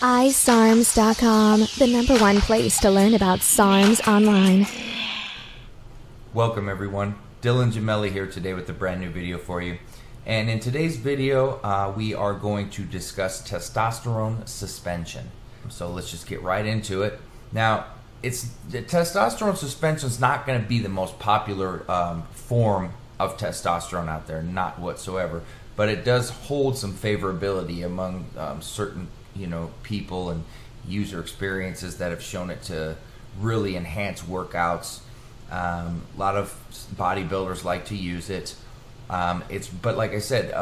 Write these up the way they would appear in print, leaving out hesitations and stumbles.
iSARMs.com, the #1 place to learn about SARMs online. Welcome everyone, Dylan Gemelli here today with a brand new video for you. And in today's video, we are going to discuss testosterone suspension. So let's just get right into it. Now, the testosterone suspension is not going to be the most popular form of testosterone out there, not whatsoever. But it does hold some favorability among certain people and user experiences that have shown it to really enhance workouts. A lot of bodybuilders like to use it. But like I said,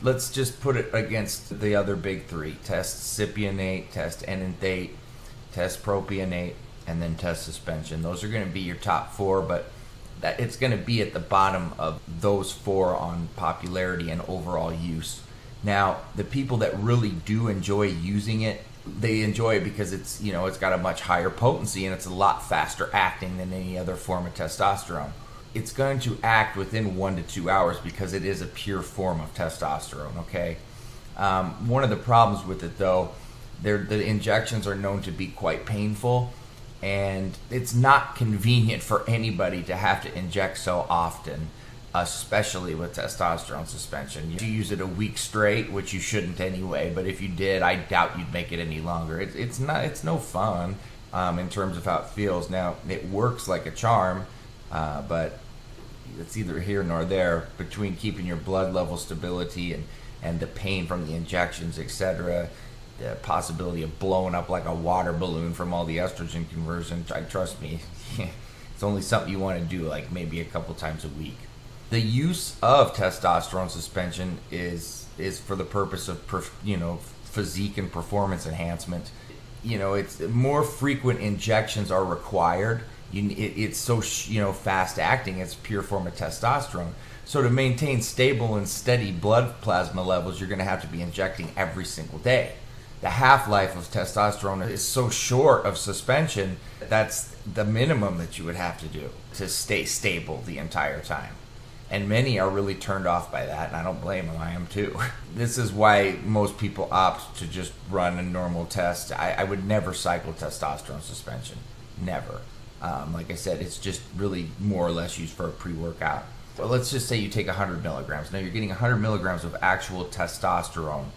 let's just put it against the other big three: test cypionate, test enanthate, test propionate, and then test suspension. Those are going to be your top four, but it's going to be at the bottom of those four on popularity and overall use. Now, the people that really do enjoy using it, they enjoy it because it's got a much higher potency and it's a lot faster acting than any other form of testosterone. It's going to act within 1 to 2 hours because it is a pure form of testosterone, okay? One of the problems with it, though, the injections are known to be quite painful, and it's not convenient for anybody to have to inject so often, especially with testosterone suspension. You use it a week straight, which you shouldn't anyway, but if you did, I doubt you'd make it any longer. It's no fun in terms of how it feels. Now, it works like a charm, but it's either here nor there between keeping your blood level stability and the pain from the injections, etc. The possibility of blowing up like a water balloon from all the estrogen conversion. Trust me, it's only something you want to do like maybe a couple times a week. The use of testosterone suspension is for the purpose of physique and performance enhancement. It's more frequent injections are required. It's so fast acting. It's a pure form of testosterone. So to maintain stable and steady blood plasma levels, you're going to have to be injecting every single day. The half-life of testosterone is so short of suspension, that's the minimum that you would have to do to stay stable the entire time. And many are really turned off by that, and I don't blame them. I am too. This is why most people opt to just run a normal test. I would never cycle testosterone suspension. Never. Like I said, it's just really more or less used for a pre-workout. So let's just say you take 100 milligrams. Now you're getting 100 milligrams of actual testosterone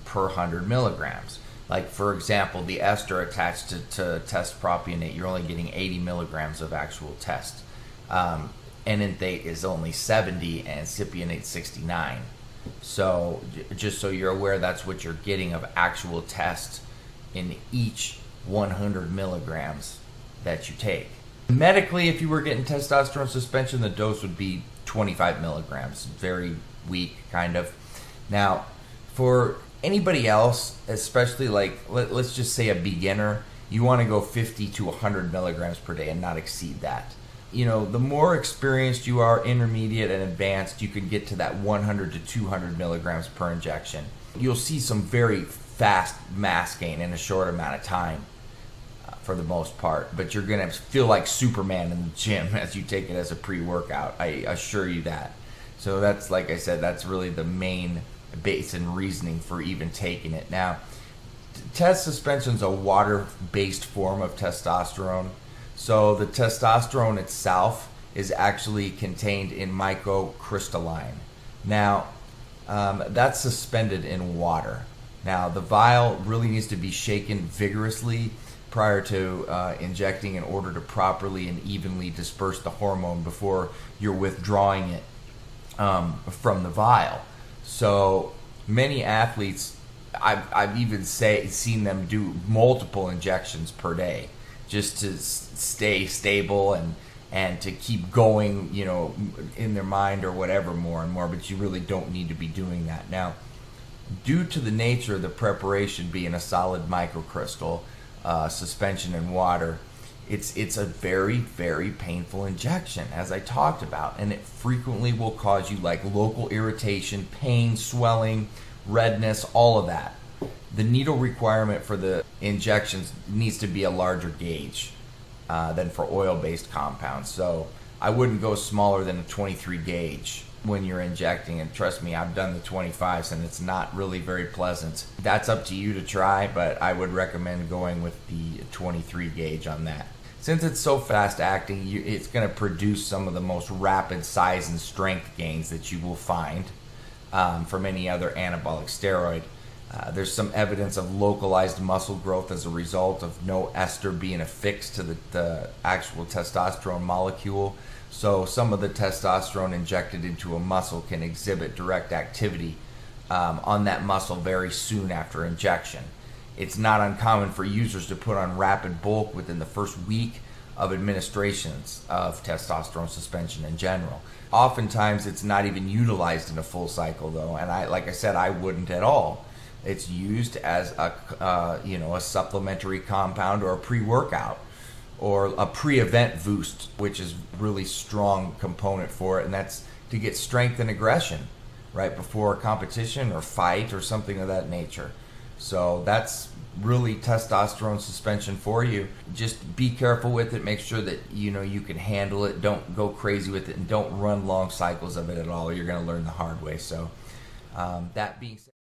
per 100 milligrams. Like, for example, the ester attached to test propionate, you're only getting 80 milligrams of actual test. Enanthate is only 70 and cypionate 69. So just so you're aware, that's what you're getting of actual test in each 100 milligrams that you take. Medically, if you were getting testosterone suspension, the dose would be 25 milligrams. Very weak, kind of. Now, for anybody else, especially let's just say a beginner, you want to go 50 to 100 milligrams per day and not exceed that. The more experienced you are, intermediate and advanced, you can get to that 100 to 200 milligrams per injection. You'll see some very fast mass gain in a short amount of time for the most part, but you're going to feel like Superman in the gym as you take it as a pre-workout. I assure you that. So that's, like I said, that's really the main base and reasoning for even taking it. Now, test suspension is a water-based form of testosterone. So the testosterone itself is actually contained in microcrystalline. Now, that's suspended in water. Now, the vial really needs to be shaken vigorously prior to injecting in order to properly and evenly disperse the hormone before you're withdrawing it from the vial. So many athletes, I've even seen them do multiple injections per day just to stay stable and to keep going, in their mind or whatever more and more, but you really don't need to be doing that. Now, due to the nature of the preparation being a solid microcrystal suspension in water, it's a very, very painful injection, as I talked about, and it frequently will cause you local irritation, pain, swelling, redness, all of that. The needle requirement for the injections needs to be a larger gauge than for oil-based compounds. So I wouldn't go smaller than a 23 gauge when you're injecting, and trust me, I've done the 25s and it's not really very pleasant. That's up to you to try, but I would recommend going with the 23 gauge on that. Since it's so fast acting, it's going to produce some of the most rapid size and strength gains that you will find from any other anabolic steroid. There's some evidence of localized muscle growth as a result of no ester being affixed to the actual testosterone molecule. So some of the testosterone injected into a muscle can exhibit direct activity on that muscle very soon after injection. It's not uncommon for users to put on rapid bulk within the first week of administrations of testosterone suspension in general. Oftentimes it's not even utilized in a full cycle though, and like I said, I wouldn't at all. It's used as a supplementary compound or a pre-workout or a pre-event boost, which is really strong component for it, and that's to get strength and aggression right before a competition or fight or something of that nature. So that's really testosterone suspension for you. Just be careful with it. Make sure that you can handle it. Don't go crazy with it, and don't run long cycles of it at all. You're going to learn the hard way. So that being said,